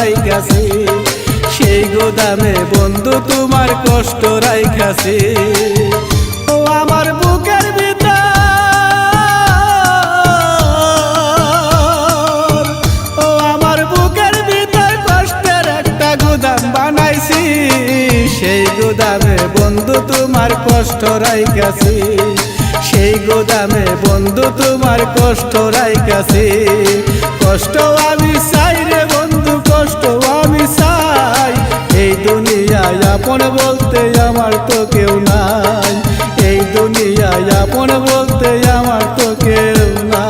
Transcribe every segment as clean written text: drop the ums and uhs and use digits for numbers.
রাইখাছি, সেই গোদামে বন্ধু তোমার কষ্ট রাইখাছি। ও আমার বুকের ভিতর, ও আমার বুকের ভিতর কষ্টের একটা গোদাম বানাইছি, সেই গোদামে বন্ধু তোমার কষ্ট রাইখাছি, সেই গোদামে বন্ধু তোমার কষ্ট রাইখাছি। কষ্ট আমি চাই রে বন্ধু, কষ্ট আমি চাই, এই দুনিয়ায় আপন বলতে আমার তো কেউ নাই, এই দুনিয়ায় আপন বলতে আমার তো কেউ নাই।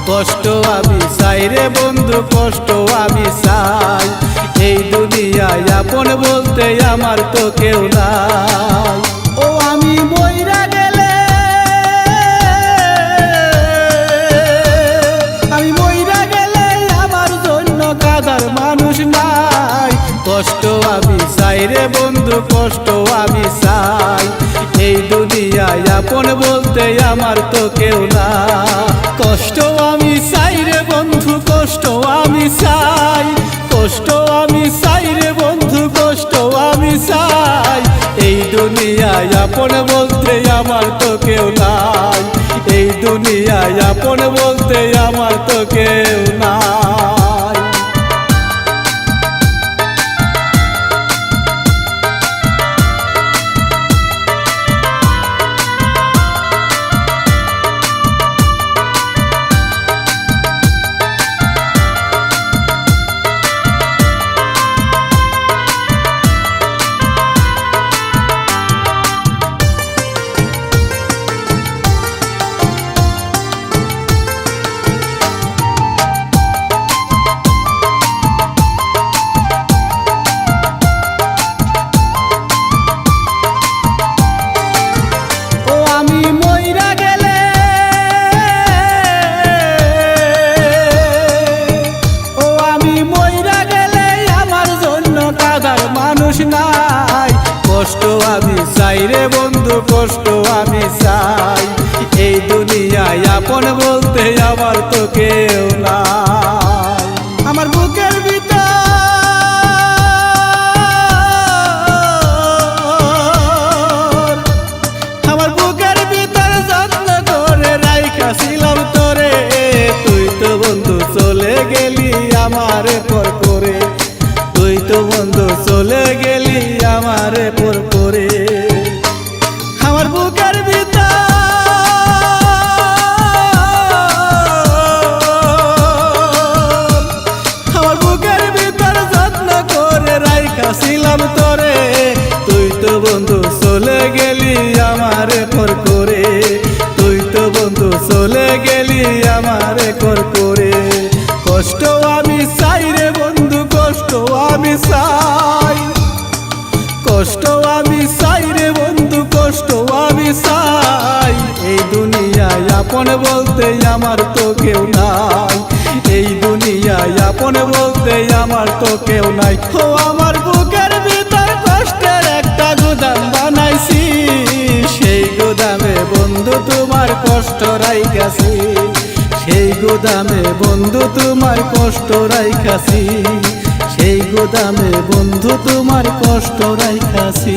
কষ্ট আমি চাই রে বন্ধু, কষ্ট আমি চাই, এই দুনিয়ায় আপন বলতে আমার তো কেউ নাই। ও আমি মইরা গেলে, আমি মইরা গেলে আমার জন্য কাঁদার মানুষ নাই। কষ্ট আমি চাই রে বন্ধু, কষ্ট আমি চাই, এই দুনিয়ায় আপন বলতে আমার তো কেউ না। কষ্ট আমি চাই রে বন্ধু, কষ্ট আমি চাই, কষ্ট আমি চাই রে বন্ধু, কষ্ট আমি চাই, এই দুনিয়ায় আপন বলতে আমার তো কেউ নাই, এই দুনিয়ায় আপন বলতে আমার তো কেউ নাই। কষ্ট আমি চাই রে বন্ধু, কষ্ট আমি চাই, এই দুনিয়ায় আপন বলতে আমার তো কেউ নাই। আমার বুকের ভিতর, আমার বুকের ভিতর যত্ন করে রাইখাছিলাম তোরে, তুই তো বন্ধু চলে গেলি আমারে পর করে, তুই তো বন্ধু চলে গেলি আমারে পর করে। আমার বুকের ভিতর, আমার বুকের ভিতর যত্ন করে রাইখাছিলাম তোরে, তুই তো বন্ধু চলে গেলি আমারে পর করে, তুই তো বন্ধু চলে গেলি আমারে পর করে। কষ্ট আমি চাই রে বন্ধু, কষ্ট আমি চাই, কষ্ট আমি চাই রে বন্ধু, কষ্ট আমি চাই, এই দুনিয়ায় আপন বলতে আমার তো কেউ নাই, এই দুনিয়ায় আপন বলতে আমার তো কেউ নাই। ও আমার বুকের ভিতর কষ্টের একটা গোদাম বানাইছি, সেই গোদামে বন্ধু তোমার কষ্ট রাইখাছি, সেই গোদামে বন্ধু তোমার কষ্ট রাইখাছি, সেই গোদামে বন্ধু তোমার কষ্ট রাইখাছি।